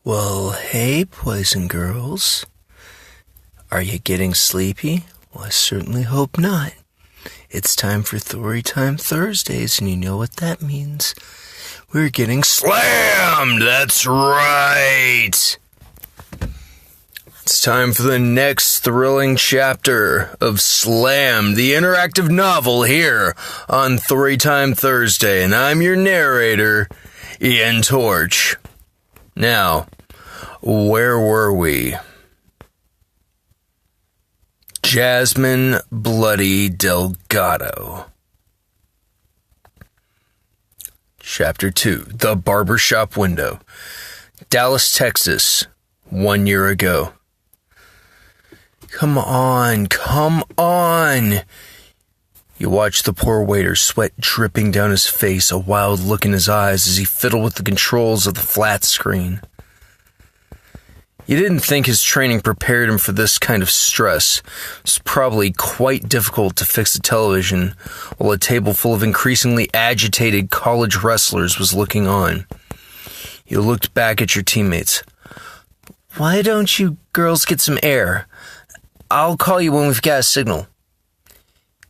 Well, hey, boys and girls. Are you getting sleepy? Well, I certainly hope not. It's time for Thorytime Thursdays, and you know what that means. We're getting slammed! That's right! It's time for the next thrilling chapter of Slam, the interactive novel here on Thorytime Thursday, and I'm your narrator, Ian Torch. Now, where were we? Jasmine Bloody Delgado. Chapter 2, The Barbershop Window. Dallas, Texas, 1 year ago. Come on. You watch the poor waiter, sweat dripping down his face, a wild look in his eyes as he fiddled with the controls of the flat screen. You didn't think his training prepared him for this kind of stress. It was probably quite difficult to fix a television while a table full of increasingly agitated college wrestlers was looking on. You looked back at your teammates. Why don't you girls get some air? I'll call you when we've got a signal.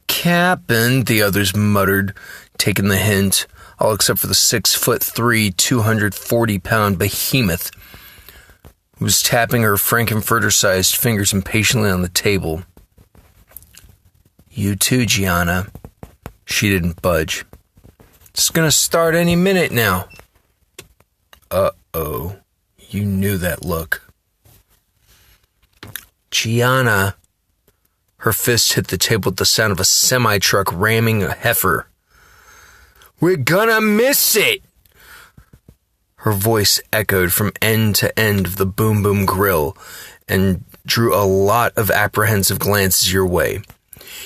Cap'n, the others muttered, taking the hint, all except for the 6'3", 240-pound behemoth who was tapping her Frankenfurter-sized fingers impatiently on the table. You too, Gianna. She didn't budge. It's gonna start any minute now. Uh-oh. You knew that look. Gianna. Her fist hit the table with the sound of a semi-truck ramming a heifer. We're gonna miss it! Her voice echoed from end to end of the Boom Boom Grill and drew a lot of apprehensive glances your way.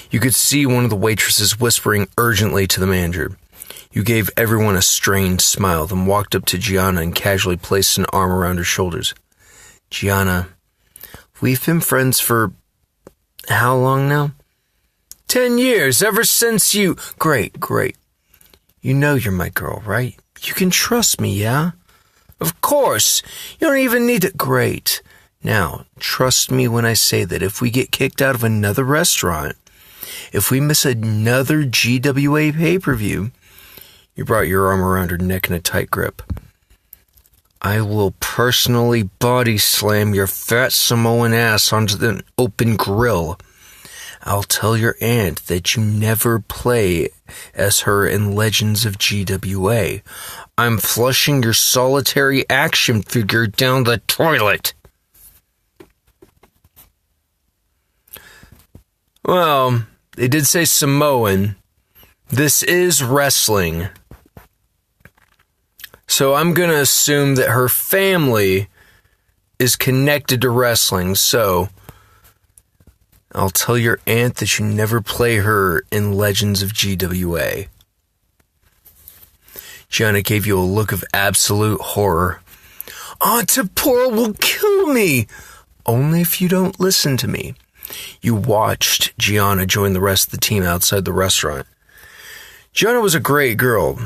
You could see one of the waitresses whispering urgently to the manager. You gave everyone a strained smile, then walked up to Gianna and casually placed an arm around her shoulders. Gianna, we've been friends for how long now? 10 years, ever since you... Great. You know you're my girl, right? You can trust me, yeah? Of course. You don't even need to... Great. Now, trust me when I say that if we get kicked out of another restaurant, if we miss another GWA pay-per-view, you brought your arm around her neck in a tight grip. I will personally body slam your fat Samoan ass onto the open grill. I'll tell your aunt that you never play as her in Legends of GWA. I'm flushing your solitary action figure down the toilet. Well, they did say Samoan. This is wrestling. So I'm going to assume that her family is connected to wrestling, so I'll tell your aunt that you never play her in Legends of GWA. Gianna gave you a look of absolute horror. Aunt Tapora will kill me! Only if you don't listen to me. You watched Gianna join the rest of the team outside the restaurant. Gianna was a great girl,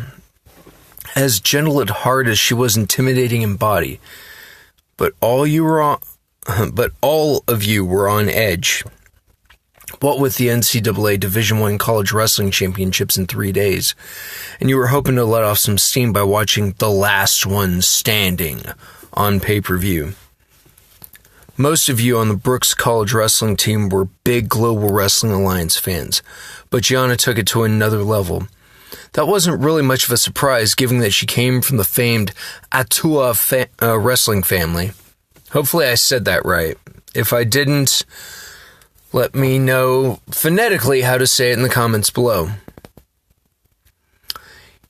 as gentle at heart as she was intimidating in body. But all of you were on edge. What with the NCAA Division I College Wrestling Championships in 3 days, and you were hoping to let off some steam by watching The Last One Standing on pay-per-view. Most of you on the Brooks College Wrestling team were big Global Wrestling Alliance fans, but Gianna took it to another level. That wasn't really much of a surprise, given that she came from the famed Atua wrestling family. Hopefully I said that right. If I didn't, let me know phonetically how to say it in the comments below.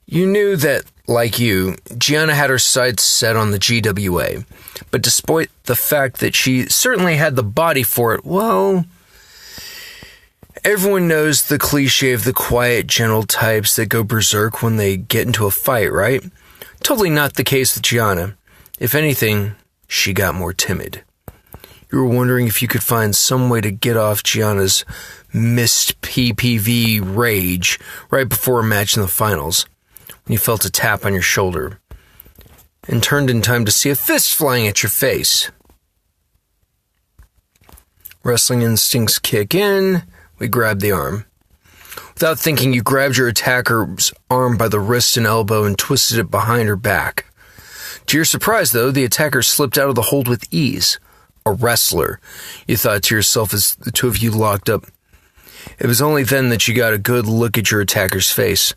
You knew that, like you, Gianna had her sights set on the GWA, but despite the fact that she certainly had the body for it, well, everyone knows the cliche of the quiet, gentle types that go berserk when they get into a fight, right? Totally not the case with Gianna. If anything, she got more timid. You were wondering if you could find some way to get off Gianna's missed PPV rage right before a match in the finals, when you felt a tap on your shoulder. and turned in time to see a fist flying at your face. Wrestling instincts kick in. We grab the arm. Without thinking, you grabbed your attacker's arm by the wrist and elbow and twisted it behind her back. To your surprise, though, the attacker slipped out of the hold with ease. A wrestler, you thought to yourself as the two of you locked up. It was only then that you got a good look at your attacker's face.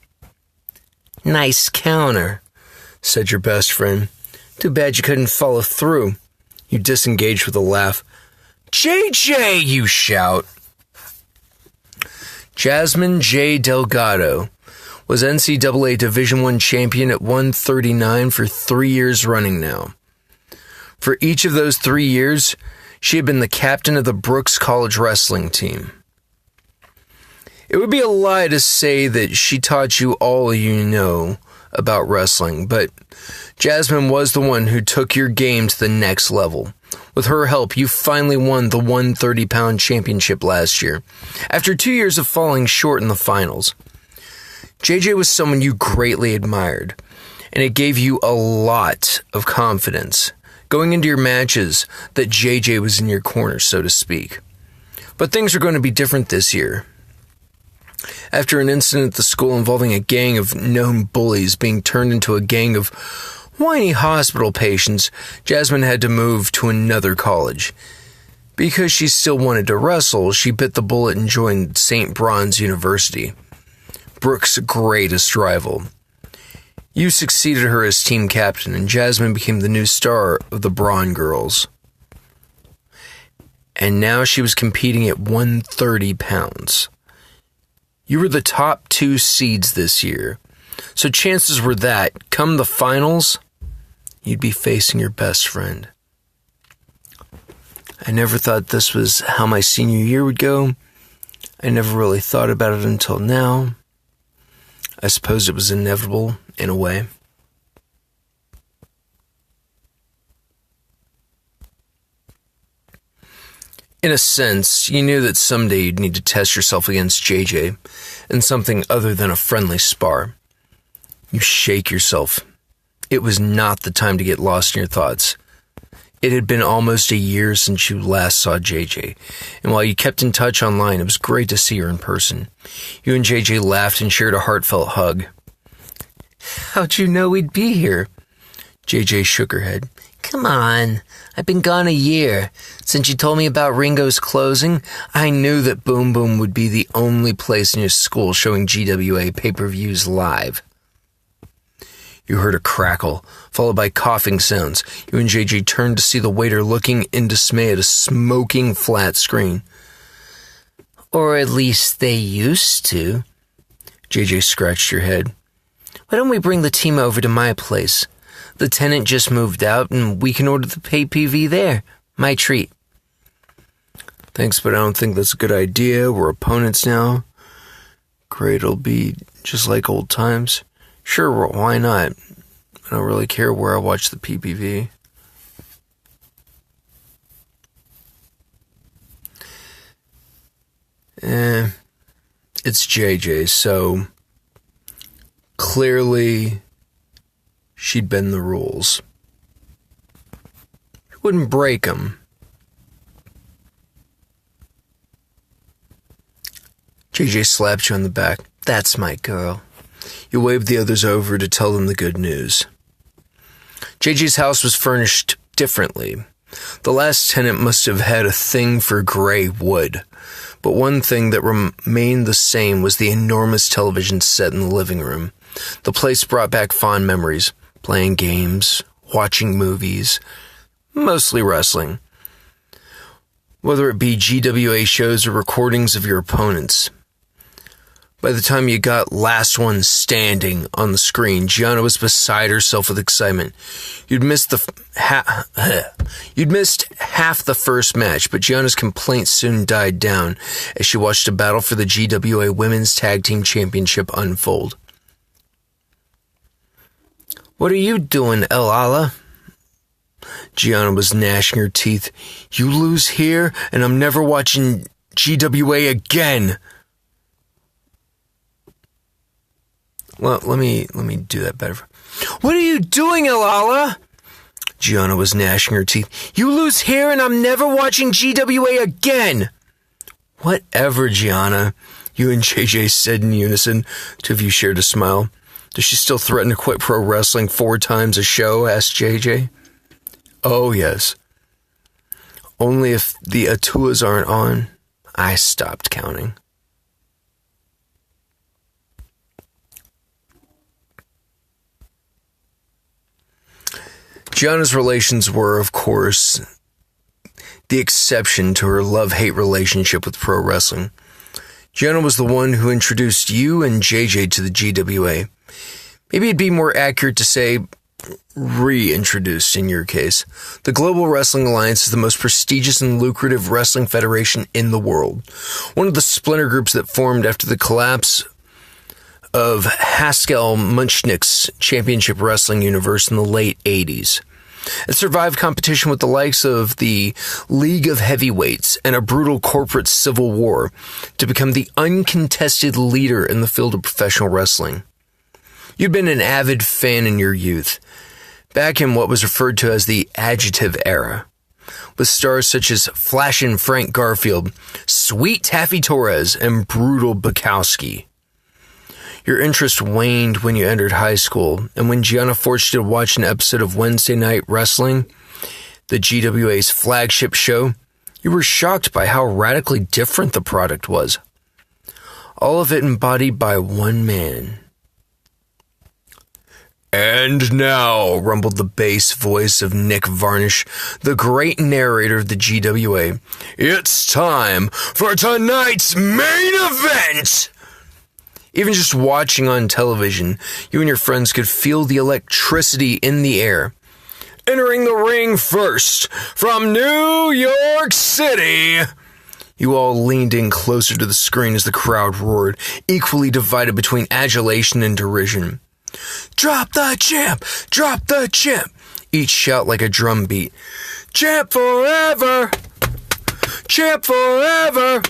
"Nice counter," said your best friend. "Too bad you couldn't follow through." You disengaged with a laugh. "JJ!" you shout. Jasmine J. Delgado was NCAA Division I champion at 139 for 3 years running now. For each of those 3 years, she had been the captain of the Brooks College wrestling team. It would be a lie to say that she taught you all you know about wrestling, but Jasmine was the one who took your game to the next level. With her help, you finally won the 130-pound championship last year, after 2 years of falling short in the finals. JJ was someone you greatly admired, and it gave you a lot of confidence going into your matches that JJ was in your corner, so to speak. But things are going to be different this year. After an incident at the school involving a gang of known bullies being turned into a gang of whiny hospital patients, Jasmine had to move to another college. Because she still wanted to wrestle, she bit the bullet and joined St. Bronze University, Brooks' greatest rival. You succeeded her as team captain, and Jasmine became the new star of the Braun Girls. And now she was competing at 130 pounds. You were the top 2 seeds this year, so chances were that, come the finals, you'd be facing your best friend. I never thought this was how my senior year would go. I never really thought about it until now. I suppose it was inevitable, in a way. In a sense, you knew that someday you'd need to test yourself against JJ in something other than a friendly spar. You shake yourself. It was not the time to get lost in your thoughts. It had been almost a year since you last saw JJ, and while you kept in touch online, it was great to see her in person. You and JJ laughed and shared a heartfelt hug. "How'd you know we'd be here?" JJ shook her head. "Come on, I've been gone a year. Since you told me about Ringo's closing, I knew that Boom Boom would be the only place in your school showing GWA pay-per-views live." You heard a crackle, followed by coughing sounds. You and JJ turned to see the waiter looking in dismay at a smoking flat screen. "Or at least they used to." JJ scratched your head. "Why don't we bring the team over to my place? The tenant just moved out, and we can order the pay-per-view there. My treat." "Thanks, but I don't think that's a good idea. We're opponents now." "Great, it'll be just like old times." "Sure, why not? I don't really care where I watch the PPV." It's JJ, so clearly she'd bend the rules. She wouldn't break them. JJ slapped you on the back. "That's my girl." You waved the others over to tell them the good news. JJ's house was furnished differently. The last tenant must have had a thing for gray wood, but one thing that remained the same was the enormous television set in the living room. The place brought back fond memories, playing games, watching movies, mostly wrestling. Whether it be GWA shows or recordings of your opponents. By the time you got Last One Standing on the screen, Gianna was beside herself with excitement. You'd missed half the first match, but Gianna's complaints soon died down as she watched a battle for the GWA Women's Tag Team Championship unfold. "What are you doing, El Ala?" Gianna was gnashing her teeth. "You lose here, and I'm never watching GWA again." Well, let me do that better. What are you doing, Ilala? Gianna was gnashing her teeth. You lose here and I'm never watching GWA again. Whatever, Gianna, you and JJ said in unison. Two of you shared a smile. Does she still threaten to quit pro wrestling 4 times a show? Asked JJ. Oh, yes. Only if the Atuas aren't on. I stopped counting. Gianna's relations were, of course, the exception to her love-hate relationship with pro wrestling. Gianna was the one who introduced you and JJ to the GWA. Maybe it'd be more accurate to say reintroduced in your case. The Global Wrestling Alliance is the most prestigious and lucrative wrestling federation in the world. One of the splinter groups that formed after the collapse of Haskell Munchnick's championship wrestling universe in the late 80s. It survived competition with the likes of the League of Heavyweights and a brutal corporate civil war to become the uncontested leader in the field of professional wrestling. You'd been an avid fan in your youth, back in what was referred to as the Adjective Era, with stars such as Flashin' Frank Garfield, Sweet Taffy Torres, and Brutal Bukowski. Your interest waned when you entered high school, and when Gianna forced you to watch an episode of Wednesday Night Wrestling, the GWA's flagship show, you were shocked by how radically different the product was. All of it embodied by one man. And now, rumbled the bass voice of Nick Varnish, the great narrator of the GWA, it's time for tonight's main event! Even just watching on television, you and your friends could feel the electricity in the air. Entering the ring first, from New York City! You all leaned in closer to the screen as the crowd roared, equally divided between adulation and derision. Drop the champ! Drop the champ! Each shout like a drum beat. Champ forever! Champ forever!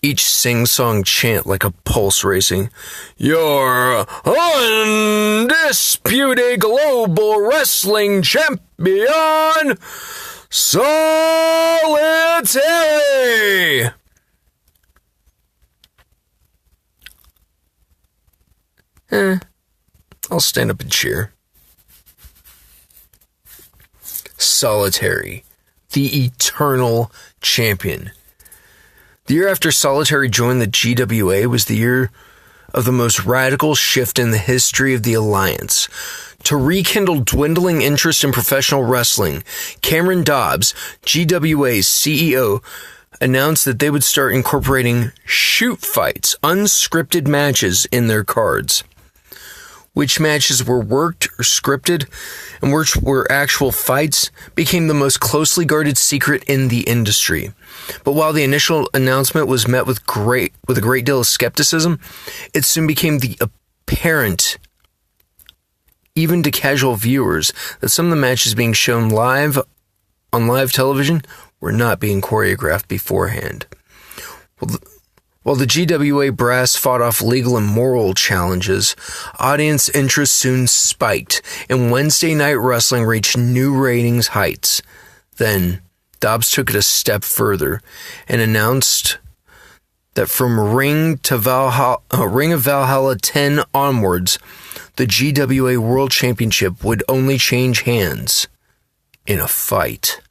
Each sing-song chant like a pulse racing. Your undisputed global wrestling champion, Solitary! I'll stand up and cheer. Solitary, the eternal champion. The year after Solitary joined the GWA was the year of the most radical shift in the history of the Alliance. To rekindle dwindling interest in professional wrestling, Cameron Dobbs, GWA's CEO, announced that they would start incorporating shoot fights, unscripted matches, in their cards. Which matches were worked or scripted and which were actual fights became the most closely guarded secret in the industry. But while the initial announcement was met with a great deal of skepticism, it soon became apparent, even to casual viewers, that some of the matches being shown live on live television were not being choreographed beforehand. While the GWA brass fought off legal and moral challenges, audience interest soon spiked, and Wednesday Night Wrestling reached new ratings heights. Then, Dobbs took it a step further and announced that from Ring of Valhalla 10 onwards, the GWA World Championship would only change hands in a fight.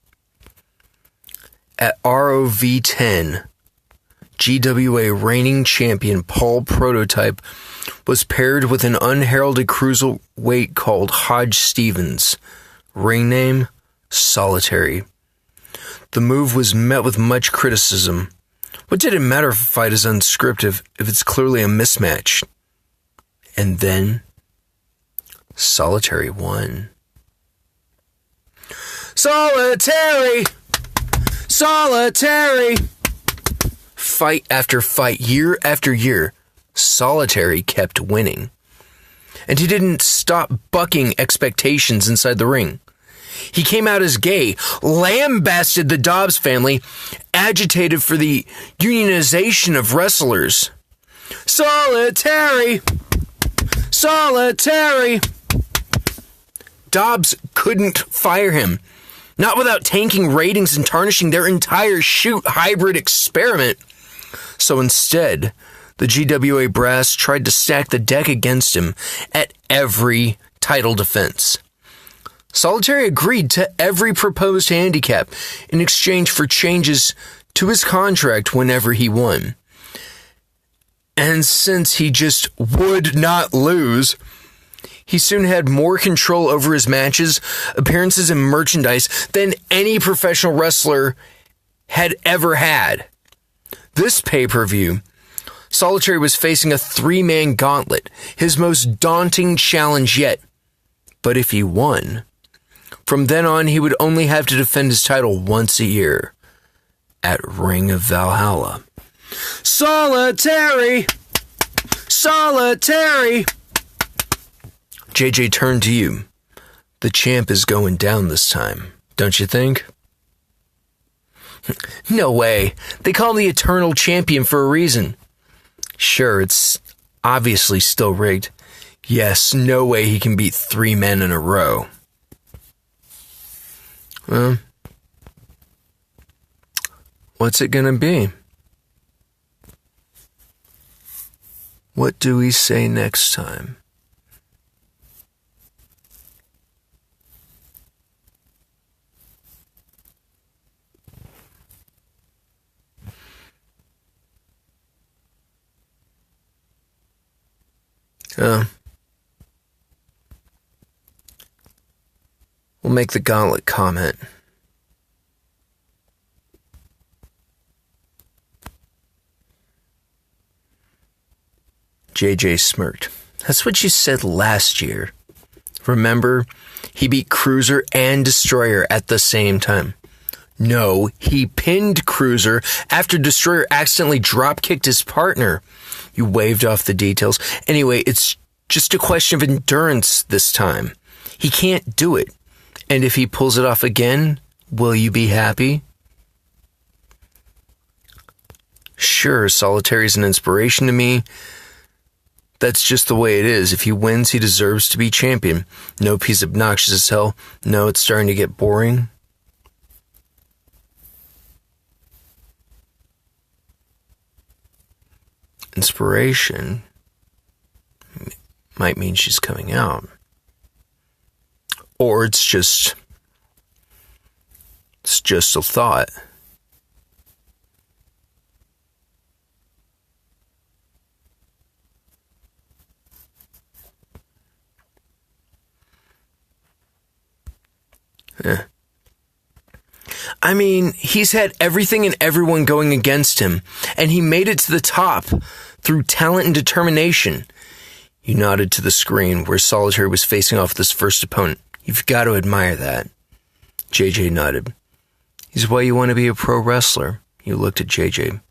At ROV 10, GWA reigning champion Paul Prototype was paired with an unheralded cruiserweight called Hodge Stevens. Ring name, Solitary. The move was met with much criticism. What did it matter if a fight is unscripted if it's clearly a mismatch? And then, Solitary won. Solitary! Solitary! Fight after fight, year after year, Solitary kept winning. And he didn't stop bucking expectations inside the ring. He came out as gay, lambasted the Dobbs family, agitated for the unionization of wrestlers. Solitary! Solitary! Dobbs couldn't fire him, not without tanking ratings and tarnishing their entire shoot hybrid experiment. So instead, the GWA brass tried to stack the deck against him at every title defense. Solitary agreed to every proposed handicap in exchange for changes to his contract whenever he won. And since he just would not lose, he soon had more control over his matches, appearances, and merchandise than any professional wrestler had ever had. This pay-per-view, Solitary was facing a 3-man gauntlet, his most daunting challenge yet. But if he won, from then on he would only have to defend his title once a year at Ring of Valhalla. Solitary! Solitary! JJ turned to you. The champ is going down this time, don't you think? No way. They call him the Eternal Champion for a reason. Sure, it's obviously still rigged. Yes, no way he can beat 3 men in a row. Well, what's it gonna be? What do we say next time? We'll make the gauntlet comment. JJ smirked. That's what you said last year. Remember, he beat Cruiser and Destroyer at the same time. No, he pinned Cruiser after Destroyer accidentally drop-kicked his partner. You waved off the details. Anyway, it's just a question of endurance this time. He can't do it. And if he pulls it off again, will you be happy? Sure, Solitary's an inspiration to me. That's just the way it is. If he wins, he deserves to be champion. Nope, he's obnoxious as hell. No, it's starting to get boring. Inspiration might mean she's coming out. Or it's just a thought. I mean, he's had everything and everyone going against him, and he made it to the top through talent and determination. You nodded to the screen where Solitary was facing off with his first opponent. You've got to admire that. JJ nodded. He's why you want to be a pro wrestler. You looked at JJ.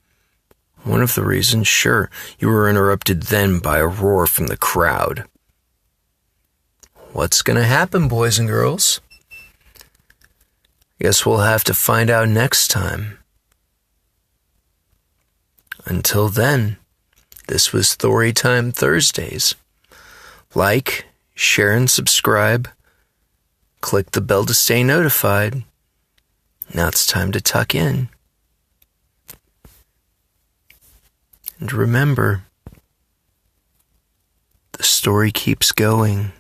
One of the reasons, sure. You were interrupted then by a roar from the crowd. What's going to happen, boys and girls? Guess we'll have to find out next time. Until then, this was Thorytime Thursdays. Like, share, and subscribe. Click the bell to stay notified. Now it's time to tuck in. And remember, the story keeps going.